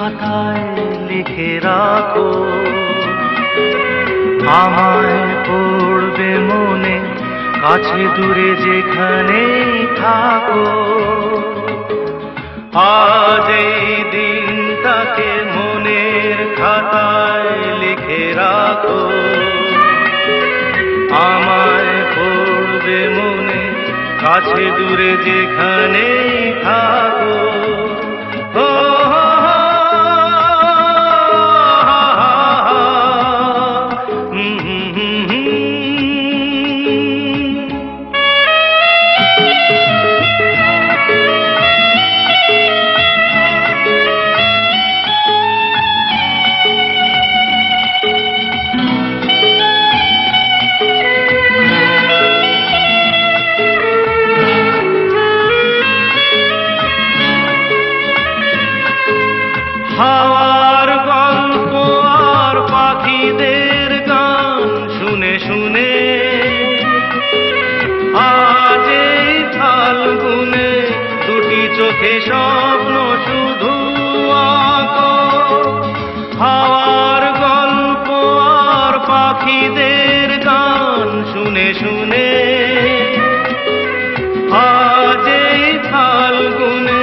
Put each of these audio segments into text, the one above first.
খাতায় লিখে রাখো, আমায় পড়বে মনে, কাছে দূরে যেখানেই থাকো। আজ এই দিনটাকে মনের খাতায় লিখে রাখো, আমায় পড়বে মনে, কাছে দূরে যেখানেই থাকো। হাওয়ার গল্প আর পাখিদের গান শুনে শুনে আজ এই ফাল্গুনে দুটি চোখে স্বপ্ন শুধু আঁকো। হাওয়ার গল্প আর পাখিদের গান শুনে শুনে আজ এই ফাল্গুনে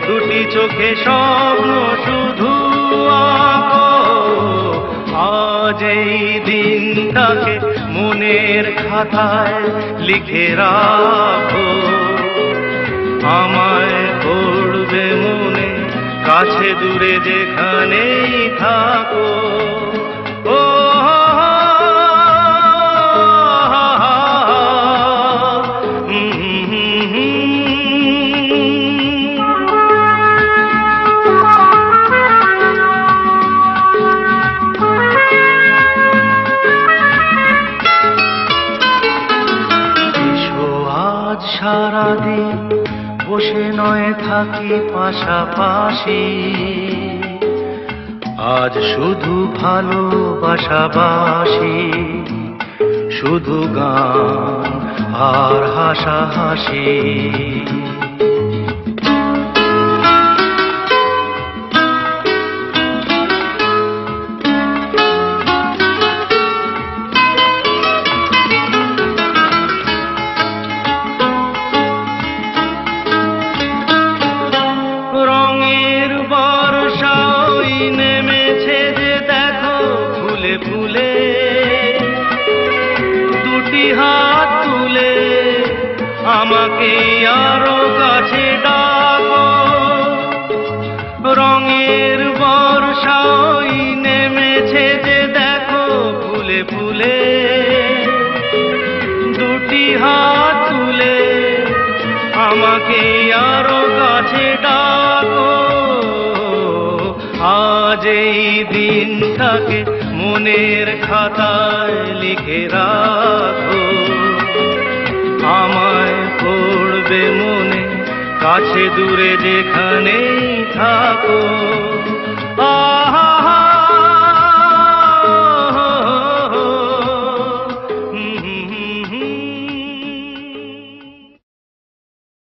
দুটি চোখে স্বপ্ন শুধু আঁকো। আজ এই দিনটাকে মনের খাতায় লিখে রাখো, আমায় পড়বে মনে, কাছে দূরে যেখানেই থাকো। ও সারাদিন বসে নয় থাকি পাশাপাশি, আজ শুধু ভালোবাসাবাসি, শুধু গান আর হাসাহাসি। রঙের বর্ষা ওই নেমেছে যে দেখো ফুলে ফুলে, দুটি হাত তুলে আমাকে আরো কাছে ডাকো। রঙের বর্ষা ওই নেমেছে যে দেখো ফুলে ফুলে, দুটি হাত তুলে আমাকে আরো কাছে ডাকো। আজ এই দিনটাকে মনের খাতায় লিখে রাখো, আমায় পড়বে মনে, কাছে দূরে যেখানেই থাকো। আহা